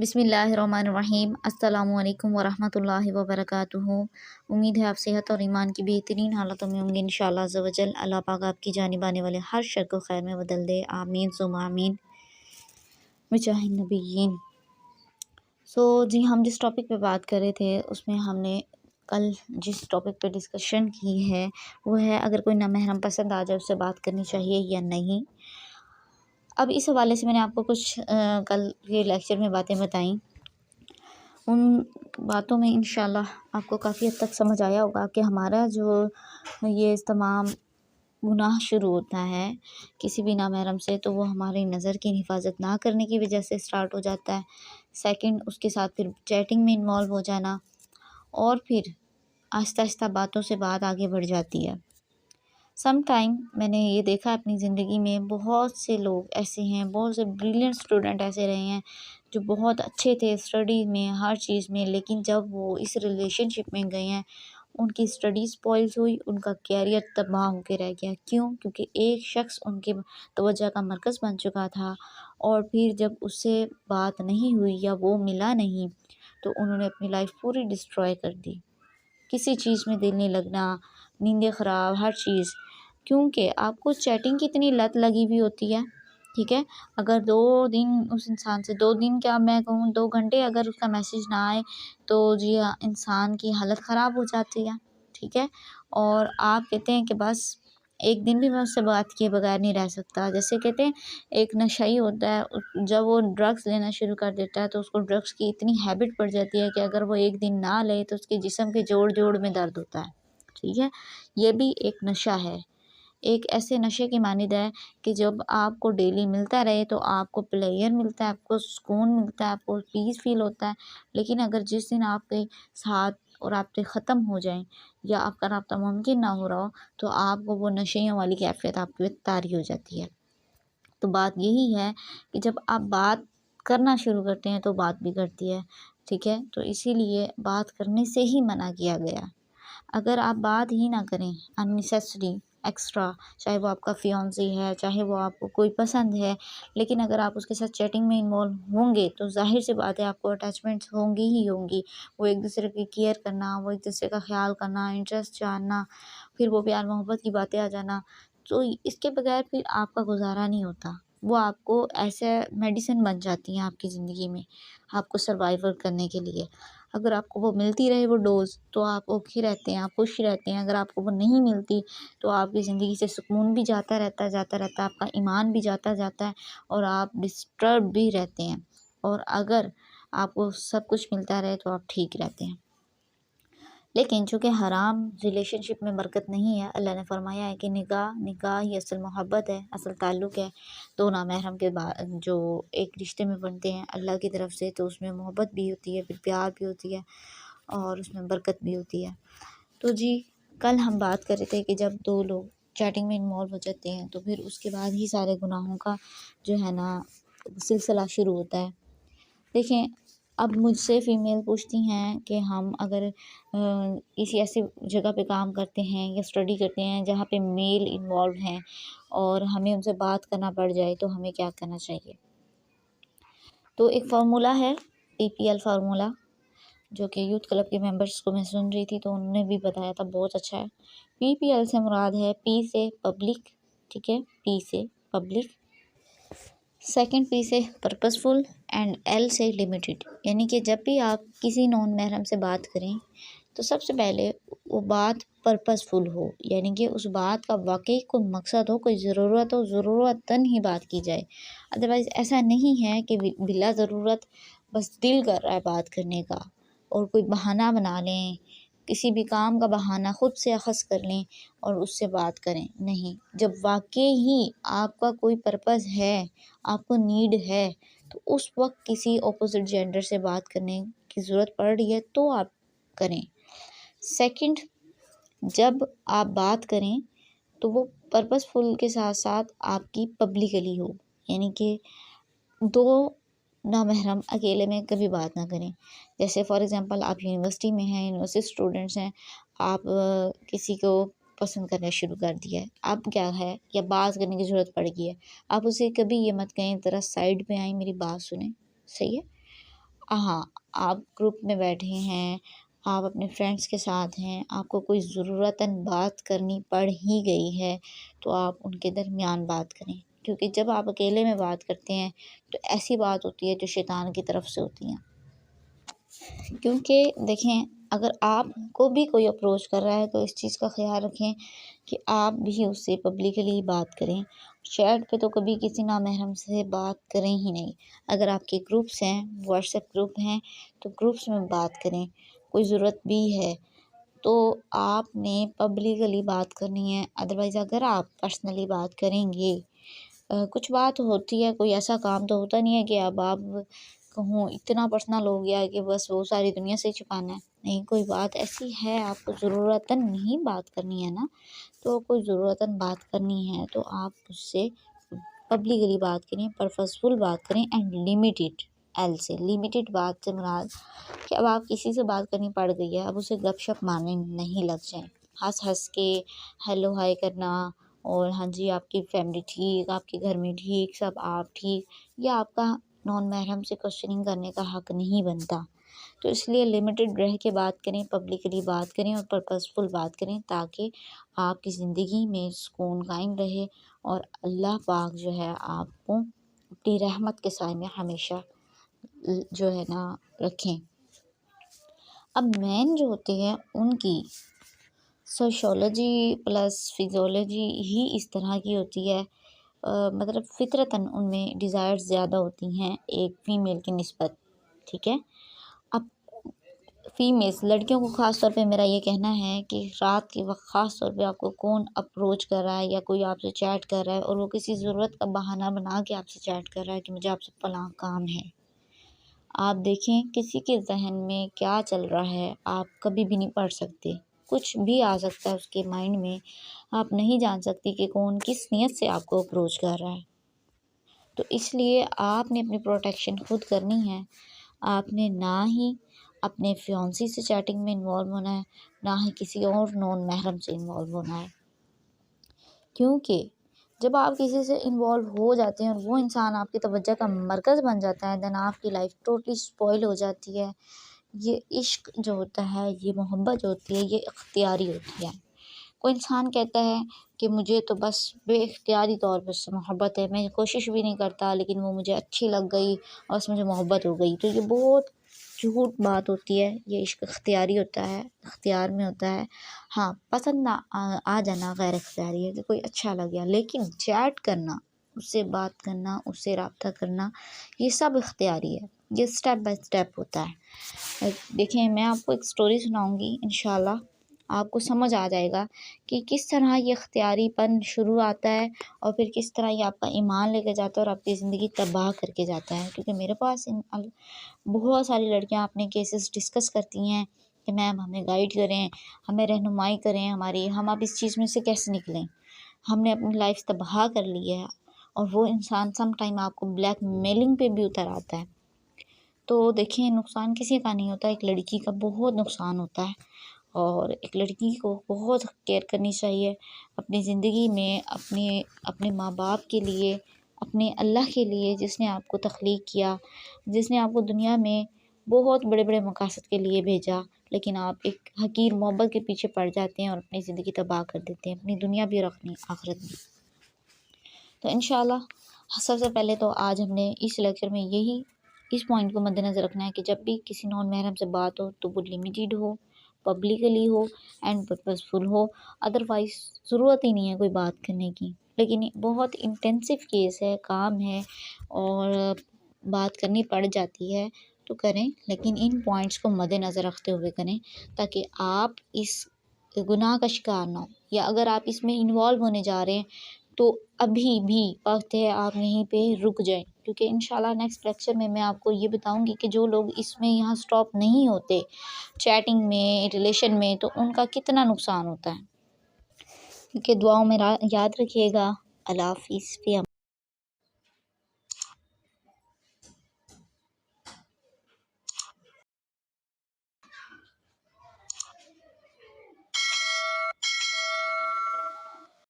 بسم اللہ الرحمن الرحیم۔ السلام علیکم ورحمۃ اللہ وبرکاتہ۔ امید ہے آپ صحت اور ایمان کی بہترین حالتوں میں ہوں گے انشاءاللہ عز و جل۔ اللہ پاک آپ کی جانب آنے والے ہر شر کو خیر میں بدل دے، آمین ثم آمین بجاہ النبیین۔ جی ہم جس ٹاپک پہ بات کر رہے تھے اس میں ہم نے کل جس ٹاپک پہ ڈسکشن کی ہے وہ ہے اگر کوئی نامحرم پسند آ جائے اس سے بات کرنی چاہیے یا نہیں۔ اب اس حوالے سے میں نے آپ کو کچھ کل کے لیکچر میں باتیں بتائیں، ان باتوں میں انشاءاللہ آپ کو کافی حد تک سمجھ آیا ہوگا کہ ہمارا جو یہ تمام گناہ شروع ہوتا ہے کسی بھی نامحرم سے تو وہ ہماری نظر کی حفاظت نہ کرنے کی وجہ سے سٹارٹ ہو جاتا ہے۔ سیکنڈ، اس کے ساتھ پھر چیٹنگ میں انوالو ہو جانا، اور پھر آہستہ آہستہ باتوں سے بات آگے بڑھ جاتی ہے۔ سم ٹائم میں نے یہ دیکھا اپنی زندگی میں، بہت سے لوگ ایسے ہیں، بہت سے بریلینٹ اسٹوڈنٹ ایسے رہے ہیں جو بہت اچھے تھے اسٹڈی میں، ہر چیز میں، لیکن جب وہ اس ریلیشن شپ میں گئے ہیں ان کی اسٹڈی سپوائلز ہوئی، ان کا کیریئر تباہ ہو کے رہ گیا۔ کیوں؟ کیونکہ ایک شخص ان کے توجہ کا مرکز بن چکا تھا، اور پھر جب اس سے بات نہیں ہوئی یا وہ ملا نہیں تو انہوں نے اپنی لائف پوری ڈسٹروائے کر دی۔ کسی چیز میں دل نہیں لگنا، نیندیں خراب، ہر چیز، کیونکہ آپ کو چیٹنگ کی اتنی لت لگی ہوئی ہوتی ہے، ٹھیک ہے۔ اگر 2 دن اس انسان سے 2 دن کیا میں کہوں 2 گھنٹے اگر اس کا میسیج نہ آئے تو جی انسان کی حالت خراب ہو جاتی ہے، ٹھیک ہے۔ اور آپ کہتے ہیں کہ بس ایک دن بھی میں اس سے بات کیے بغیر نہیں رہ سکتا۔ جیسے کہتے ہیں ایک نشئی ہوتا ہے، جب وہ ڈرگس لینا شروع کر دیتا ہے تو اس کو ڈرگس کی اتنی ہیبٹ پڑ جاتی ہے کہ اگر وہ ایک دن نہ لے تو اس کے جسم کے جوڑ جوڑ میں درد ہوتا ہے، ٹھیک ہے۔ یہ بھی ایک نشہ ہے، ایک ایسے نشے کی مانند ہے کہ جب آپ کو ڈیلی ملتا رہے تو آپ کو پلیئر ملتا ہے، آپ کو سکون ملتا ہے، آپ کو پیس فیل ہوتا ہے، لیکن اگر جس دن آپ کے ساتھ اور رابطے ختم ہو جائیں یا آپ کا رابطہ ممکن نہ ہو رہا ہو تو آپ کو وہ نشیوں والی کیفیت آپ کی طاری ہو جاتی ہے۔ تو بات یہی ہے کہ جب آپ بات کرنا شروع کرتے ہیں تو بات بگڑتی ہے، ٹھیک ہے۔ تو اسی لیے بات کرنے سے ہی منع کیا گیا۔ اگر آپ بات ہی نہ کریں اننیسیسری ایکسٹرا، چاہے وہ آپ کا فیونسی ہے، چاہے وہ آپ کو کوئی پسند ہے، لیکن اگر آپ اس کے ساتھ چیٹنگ میں انوالو ہوں گے تو ظاہر سی بات ہے آپ کو اٹیچمنٹس ہوں گی ہی ہوں گی۔ وہ ایک دوسرے کی کیئر کرنا، وہ ایک دوسرے کا خیال کرنا، انٹرسٹ جاننا، پھر وہ پیار محبت کی باتیں آ جانا، تو اس کے بغیر پھر آپ کا گزارا نہیں ہوتا۔ وہ آپ کو ایسے میڈیسن بن جاتی ہیں آپ کی زندگی میں آپ کو سروائیور کرنے کے لیے۔ اگر آپ کو وہ ملتی رہے وہ ڈوز تو آپ اوکے رہتے ہیں، آپ خوش رہتے ہیں۔ اگر آپ کو وہ نہیں ملتی تو آپ کی زندگی سے سکون بھی جاتا رہتا ہے، آپ کا ایمان بھی جاتا ہے اور آپ ڈسٹرب بھی رہتے ہیں۔ اور اگر آپ کو سب کچھ ملتا رہے تو آپ ٹھیک رہتے ہیں۔ لیکن چونکہ حرام ریلیشن شپ میں برکت نہیں ہے، اللہ نے فرمایا ہے کہ نکاح ہی اصل محبت ہے، اصل تعلق ہے۔ دو نامحرم کے بعد جو ایک رشتے میں بنتے ہیں اللہ کی طرف سے تو اس میں محبت بھی ہوتی ہے، پھر پیار بھی ہوتی ہے اور اس میں برکت بھی ہوتی ہے۔ تو جی کل ہم بات کر رہے تھے کہ جب 2 لوگ چیٹنگ میں انوالو ہو جاتے ہیں تو پھر اس کے بعد ہی سارے گناہوں کا جو ہے نا سلسلہ شروع ہوتا ہے۔ دیکھیں اب مجھ سے فیمیل پوچھتی ہیں کہ ہم اگر کسی ایسی جگہ پہ کام کرتے ہیں یا اسٹڈی کرتے ہیں جہاں پہ میل انوالو ہیں اور ہمیں ان سے بات کرنا پڑ جائے تو ہمیں کیا کرنا چاہیے۔ تو ایک فارمولہ ہے PPL فارمولہ، جو کہ یوتھ کلب کے ممبرس کو میں سن رہی تھی تو انہوں نے بھی بتایا تھا، بہت اچھا ہے۔ PPL سے مراد ہے P سے پبلک، ٹھیک ہے، P سے پبلک، سیکنڈ P سے پرپسفل اینڈ L سے لمیٹڈ۔ یعنی کہ جب بھی آپ کسی نان محرم سے بات کریں تو سب سے پہلے وہ بات پرپسفل ہو، یعنی کہ اس بات کا واقعی کوئی مقصد ہو، کوئی ضرورت ہو، ضرورتاً ہی بات کی جائے۔ ادروائز ایسا نہیں ہے کہ بلا ضرورت بس دل کر رہا ہے بات کرنے کا اور کوئی بہانہ بنا لیں، کسی بھی کام کا بہانہ خود سے اخذ کر لیں اور اس سے بات کریں۔ نہیں، جب واقعی ہی آپ کا کوئی پرپس ہے، آپ کو نیڈ ہے تو اس وقت کسی اپوزٹ جینڈر سے بات کرنے کی ضرورت پڑ رہی ہے تو آپ کریں۔ سیکنڈ، جب آپ بات کریں تو وہ پرپس فل کے ساتھ ساتھ آپ کی پبلکلی ہو، یعنی کہ 2 نامحرم اکیلے میں کبھی بات نہ کریں۔ جیسے فار ایگزامپل آپ یونیورسٹی میں ہیں، یونیورسٹی اسٹوڈنٹس ہیں، آپ کسی کو پسند کرنا شروع کر دیا ہے، اب کیا ہے یا بات کرنے کی ضرورت پڑ گئی ہے، آپ اسے کبھی یہ مت کہیں ذرا سائڈ پہ آئیں میری بات سنیں، صحیح ہے۔ ہاں، آپ گروپ میں بیٹھے ہیں، آپ اپنے فرینڈس کے ساتھ ہیں، آپ کو کوئی ضرورتاً بات کرنی پڑ ہی گئی ہے تو آپ ان کے درمیان بات کریں، کیونکہ جب آپ اکیلے میں بات کرتے ہیں تو ایسی بات ہوتی ہے جو شیطان کی طرف سے ہوتی ہیں۔ کیونکہ دیکھیں، اگر آپ کو بھی کوئی اپروچ کر رہا ہے تو اس چیز کا خیال رکھیں کہ آپ بھی اس سے پبلکلی بات کریں۔ چیٹ پہ تو کبھی کسی نامحرم سے بات کریں ہی نہیں۔ اگر آپ کے گروپس ہیں، واٹس ایپ گروپ ہیں، تو گروپس میں بات کریں۔ کوئی ضرورت بھی ہے تو آپ نے پبلکلی بات کرنی ہے، ادروائز اگر آپ پرسنلی بات کریں گے، کچھ بات ہوتی ہے، کوئی ایسا کام تو ہوتا نہیں ہے کہ اب آپ کہوں اتنا پرسنل ہو گیا کہ بس وہ ساری دنیا سے چھپانا ہے، نہیں، کوئی بات ایسی ہے آپ کو ضرورتاً نہیں بات کرنی ہے نا، تو کوئی ضرورتاً بات کرنی ہے تو آپ اس سے پبلکلی بات کریں، پرپزفل بات کریں اینڈ لمیٹڈ سے لمیٹڈ بات سے مراد کہ اب آپ کسی سے بات کرنی پڑ گئی ہے، اب اسے گپ شپ مارنے نہیں لگ جائیں، ہنس کے ہیلو ہائی کرنا اور ہاں جی آپ کی فیملی ٹھیک، آپ کے گھر میں ٹھیک، سب آپ ٹھیک، یہ آپ کا نان محرم سے کوشچننگ کرنے کا حق نہیں بنتا۔ تو اس لیے لمیٹڈ رہ کے بات کریں، پبلکلی بات کریں اور پرپزفل بات کریں تاکہ آپ کی زندگی میں سکون قائم رہے اور اللہ پاک جو ہے آپ کو اپنی رحمت کے سائے میں ہمیشہ جو ہے نا رکھیں۔ اب مین جو ہوتے ہیں ان کی سوشولوجی پلس فزیولوجی ہی اس طرح کی ہوتی ہے، مطلب فطرتاً ان میں ڈیزائرز زیادہ ہوتی ہیں ایک فیمیل کی نسبت، ٹھیک ہے۔ اب فیمیلز، لڑکیوں کو خاص طور پہ میرا یہ کہنا ہے کہ رات کے وقت خاص طور پہ آپ کو کون اپروچ کر رہا ہے یا کوئی آپ سے چیٹ کر رہا ہے اور وہ کسی ضرورت کا بہانہ بنا کے آپ سے چیٹ کر رہا ہے کہ مجھے آپ سے فلاں کام ہے، آپ دیکھیں کسی کے ذہن میں کیا چل رہا ہے آپ کبھی بھی نہیں پڑھ سکتے، کچھ بھی آ سکتا ہے اس کے مائنڈ میں، آپ نہیں جان سکتی کہ کون کس نیت سے آپ کو اپروچ کر رہا ہے۔ تو اس لیے آپ نے اپنی پروٹیکشن خود کرنی ہے، آپ نے نہ ہی اپنے فیونسی سے چیٹنگ میں انوالو ہونا ہے، نہ ہی کسی اور نان محرم سے انوالو ہونا ہے، کیونکہ جب آپ کسی سے انوالو ہو جاتے ہیں اور وہ انسان آپ کی توجہ کا مرکز بن جاتا ہے دین آپ کی لائف ٹوٹلی سپوائل ہو جاتی ہے۔ یہ عشق جو ہوتا ہے، یہ محبت جو ہوتی ہے، یہ اختیاری ہوتی ہے۔ کوئی انسان کہتا ہے کہ مجھے تو بس بے اختیاری طور پر اس سے محبت ہے، میں کوشش بھی نہیں کرتا لیکن وہ مجھے اچھی لگ گئی اور اس مجھے محبت ہو گئی، تو یہ بہت جھوٹ بات ہوتی ہے۔ یہ عشق اختیاری ہوتا ہے، اختیار میں ہوتا ہے۔ ہاں، پسند نہ آ جانا غیر اختیاری ہے کہ کوئی اچھا لگ گیا، لیکن چیٹ کرنا، اس سے بات کرنا، اس سے رابطہ کرنا، یہ سب اختیاری ہے، یہ سٹیپ بائی سٹیپ ہوتا ہے۔ دیکھیں، میں آپ کو ایک سٹوری سناؤں گی، انشاءاللہ آپ کو سمجھ آ جائے گا کہ کس طرح یہ اختیاری پن شروع آتا ہے اور پھر کس طرح یہ آپ کا ایمان لے کے جاتا ہے اور آپ کی زندگی تباہ کر کے جاتا ہے۔ کیونکہ میرے پاس بہت ساری لڑکیاں اپنے کیسز ڈسکس کرتی ہیں کہ میم ہمیں گائیڈ کریں، ہمیں رہنمائی کریں، ہم اب اس چیز میں سے کیسے نکلیں، ہم نے اپنی لائف تباہ کر لی ہے، اور وہ انسان سم ٹائم آپ کو بلیک میلنگ پہ بھی اتر آتا ہے۔ تو دیکھیں، نقصان کسی کا نہیں ہوتا، ایک لڑکی کا بہت نقصان ہوتا ہے، اور ایک لڑکی کو بہت کیئر کرنی چاہیے اپنی زندگی میں، اپنے ماں باپ کے لیے، اپنے اللہ کے لیے جس نے آپ کو تخلیق کیا، جس نے آپ کو دنیا میں بہت بڑے بڑے مقاصد کے لیے بھیجا، لیکن آپ ایک حقیر محبت کے پیچھے پڑ جاتے ہیں اور اپنی زندگی تباہ کر دیتے ہیں، اپنی دنیا بھی اور اپنی آخرت بھی۔ تو انشاءاللہ سب سے پہلے تو آج ہم نے اس لیکچر میں اس پوائنٹ کو مد نظر رکھنا ہے کہ جب بھی کسی نان محرم سے بات ہو تو وہ limited who, publicly who and purposeful who, otherwise ضرورت ہی نہیں ہے کوئی بات کرنے کی۔ لیکن بہت انٹینسو کیس ہے، کام ہے اور بات کرنی پڑ جاتی ہے تو کریں، لیکن ان پوائنٹس کو مد نظر رکھتے ہوئے کریں تاکہ آپ اس گناہ کا شکار نہ ہو، یا اگر آپ اس میں انوالو ہونے جا رہے ہیں تو ابھی بھی وقت ہے، آپ یہیں پہ رک جائیں، کیونکہ انشاءاللہ نیکسٹ لیکچر میں آپ کو یہ بتاؤں گی کہ جو لوگ اس میں یہاں سٹاپ نہیں ہوتے چیٹنگ میں، ریلیشن میں، تو ان کا کتنا نقصان ہوتا ہے۔ کیونکہ دعاؤں میں یاد رکھیے گا۔ اللہ حافظ۔